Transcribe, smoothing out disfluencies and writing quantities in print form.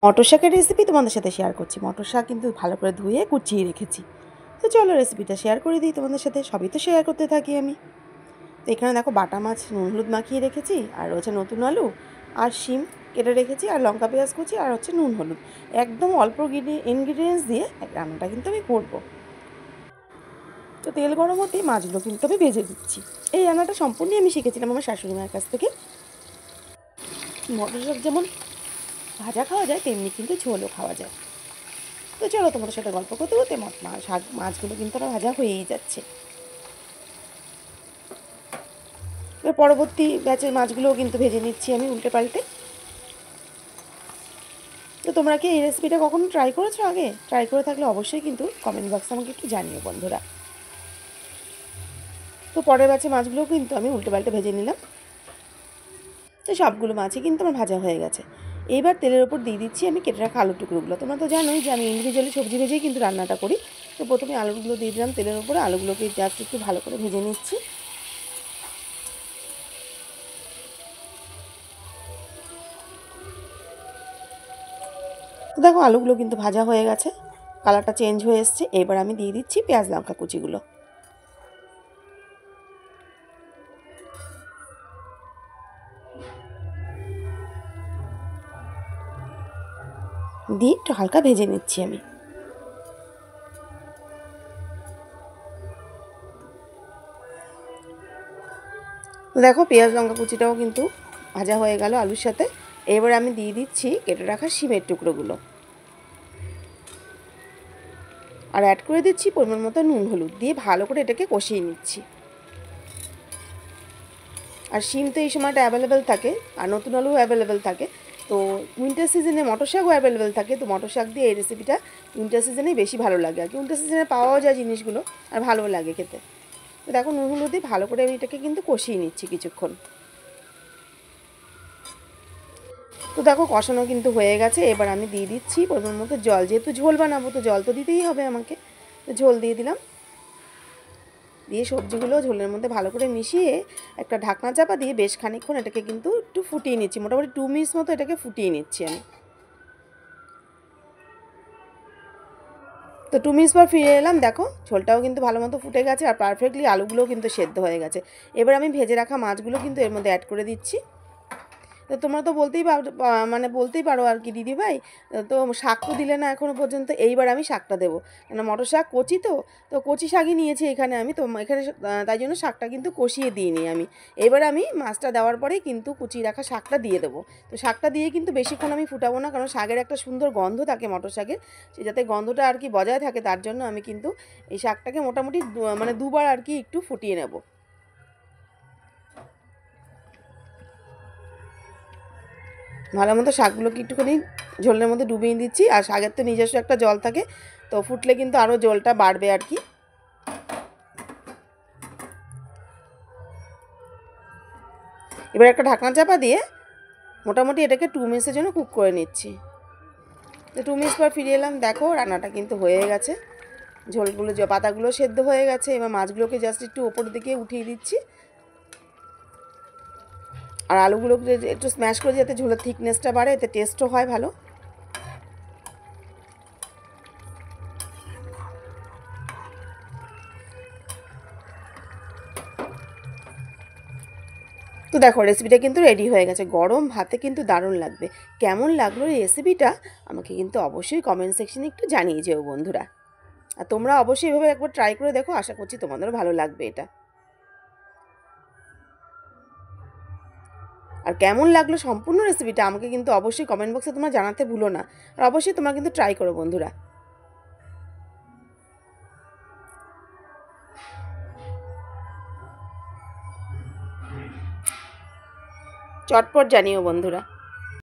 মটর শাকের রেসিপি তোমাদের সাথে শেয়ার করছি। মটর শাক কিন্তু ভালো করে ধুয়ে কুচিয়ে রেখেছি। তো চলো রেসিপিটা শেয়ার করে দিই তোমাদের সাথে। সবই তো শেয়ার করতে থাকি আমি। তো এখানে দেখো বাটা মাছ নুন হলুদ মাখিয়ে রেখেছি, আর হচ্ছে নতুন আলু আর শিম কেটে রেখেছি, আর লঙ্কা পেঁয়াজ কুচি, আর হচ্ছে নুন হলুদ। একদম অল্প ইনগ্রিডিয়েন্টস দিয়ে রান্নাটা কিন্তু আমি করবো। তো তেল গরম হতেই মাছগুলো কিন্তু আমি ভেজে দিচ্ছি। এই রান্নাটা সম্পূর্ণই আমি শিখেছিলাম আমার শাশুড়ি মায়ের কাছ থেকে। মটর শাক যেমন ভাজা খাওয়া যায়, তেমনি কিন্তু ঝোলও খাওয়া যায়। তো চলো তোমাদের সাথে গল্প করতে করতে শাক মাছগুলো কিন্তু আমার ভাজা হয়েই যাচ্ছে। এবার পরবর্তী ব্যাচের মাছগুলোও কিন্তু ভেজে নিচ্ছি আমি উল্টে পাল্টে। তো তোমরা কি এই রেসিপিটা কখনো ট্রাই করেছো আগে? ট্রাই করে থাকলে অবশ্যই কিন্তু কমেন্ট বক্সে আমাকে একটু জানিও বন্ধুরা। তো পরের ব্যাচে মাছগুলোও কিন্তু আমি উল্টে পাল্টে ভেজে নিলাম। তো সবগুলো মাছই কিন্তু আমার ভাজা হয়ে গেছে। এইবার তেলের ওপর দিয়ে দিচ্ছি আমি কেটে রাখা আলুর টুকরোগুলো। তোমরা তো জানোই যে আমি ইন্ডিভিজুয়ালি সবজি ভেজেই কিন্তু রান্নাটা করি। তো প্রথমে আলুগুলো দিয়ে দিলাম তেলের ওপরে। আলুগুলোকে জাস্ট একটু ভালো করে ভেজে নিচ্ছি। তো দেখো আলুগুলো কিন্তু ভাজা হয়ে গেছে, কালারটা চেঞ্জ হয়ে এসছে। এবার আমি দিয়ে দিচ্ছি পেঁয়াজ লঙ্কা কুচিগুলো। দিয়ে একটু হালকা ভেজে নিচ্ছি আমি। দেখো পেঁয়াজ লঙ্কা কুচিটাও কিন্তু ভাজা হয়ে গেল আলুর সাথে। এবার আমি দিয়ে দিচ্ছি কেটে রাখা শিমের টুকরোগুলো, আর অ্যাড করে দিচ্ছি পরিমাণ মতো নুন হলুদ দিয়ে ভালো করে এটাকে কষিয়ে নিচ্ছি। আর শিম তো এই সময়টা অ্যাভেলেবেল থাকে, আর নতুন আলুও অ্যাভেলেবেল থাকে। তো উইন্টার সিজনে মটর শাকও অ্যাভেলেবেল থাকে। তো মটর শাক দিয়ে এই রেসিপিটা উইন্টার সিজনেই বেশি ভালো লাগে আর কি। উইন্টার সিজনে পাওয়াও যায় জিনিসগুলো, আর ভালোও লাগে খেতে। তো দেখো নুন হলুদ দিয়ে ভালো করে আমি এটাকে কিন্তু কষিয়ে নিচ্ছি কিছুক্ষণ। তো দেখো কষানো কিন্তু হয়ে গেছে। এবার আমি দিয়ে দিচ্ছি পরিমাণ মতো জল। যেহেতু ঝোল বানাবো তো জল তো দিতেই হবে আমাকে। তো ঝোল দিয়ে দিলাম। দিয়ে সবজিগুলো ঝোলের মধ্যে ভালো করে মিশিয়ে একটা ঢাকনা চাপা দিয়ে বেশ খানিকক্ষণ এটাকে কিন্তু একটু ফুটিয়ে নিচ্ছি। মোটামুটি 2 মিনিটস মতো এটাকে ফুটিয়ে নিচ্ছি আমি। তো 2 মিনিটস পর ফিরে এলাম। দেখো ঝোলটাও কিন্তু ভালো মতো ফুটে গেছে, আর পারফেক্টলি আলুগুলোও কিন্তু সেদ্ধ হয়ে গেছে। এবার আমি ভেজে রাখা মাছগুলো কিন্তু এর মধ্যে অ্যাড করে দিচ্ছি। তো তোমরা তো বলতেই পারো আর কি, দিদিভাই তো শাক তো দিলে না এখনও পর্যন্ত। এইবার আমি শাকটা দেবো, কেন মটর শাক কচি তো কচি শাকই নিয়েছি এখানে আমি। তো এখানে তাই জন্য শাকটা কিন্তু কষিয়ে দিইনি আমি। এবার আমি মাছটা দেওয়ার পরেই কিন্তু কুচিয়ে রাখা শাকটা দিয়ে দেবো। তো শাকটা দিয়ে কিন্তু বেশিক্ষণ আমি ফুটাবো না, কারণ শাকের একটা সুন্দর গন্ধ থাকে মটর শাকের। সে যাতে গন্ধটা আর কি বজায় থাকে, তার জন্য আমি কিন্তু এই শাকটাকে মোটামুটি দুবার আর কি একটু ফুটিয়ে নেব। ভালো মতো শাকগুলোকে একটুখানি ঝোলের মধ্যে ডুবিয়ে দিচ্ছি। আর শাকের তো নিজস্ব একটা জল থাকে, তো ফুটলে কিন্তু আরও জলটা বাড়বে আর কি। এবার একটা ঢাকনা চাপা দিয়ে মোটামুটি এটাকে 2 মিনিটসের জন্য কুক করে নিচ্ছি। তো 2 মিনিটস পর ফিরে এলাম। দেখো রান্নাটা কিন্তু হয়ে গেছে। ঝোলগুলো পাতাগুলো সেদ্ধ হয়ে গেছে। এবার মাছগুলোকে জাস্ট একটু ওপর দিকে উঠিয়ে দিচ্ছি, আর আলুগুলোকে একটু স্ম্যাশ করে যাতে ঝোলের থিকনেসটা বাড়ে, এতে টেস্টও হয় ভালো। তো দেখো রেসিপিটা কিন্তু রেডি হয়ে গেছে। গরম ভাতে কিন্তু দারুণ লাগবে। কেমন লাগলো এই রেসিপিটা আমাকে কিন্তু অবশ্যই কমেন্ট সেকশনে একটু জানিয়ে যেও বন্ধুরা। আর তোমরা অবশ্যই এভাবে একবার ট্রাই করে দেখো, আশা করছি তোমাদেরও ভালো লাগবে এটা। আর কেমন লাগলো সম্পূর্ণ রেসিপিটা আমাকে কিন্তু অবশ্যই কমেন্ট বক্সে তোমরা জানাতে ভুলো না। আর অবশ্যই তোমরা কিন্তু ট্রাই করো বন্ধুরা। চটপট জানিও বন্ধুরা।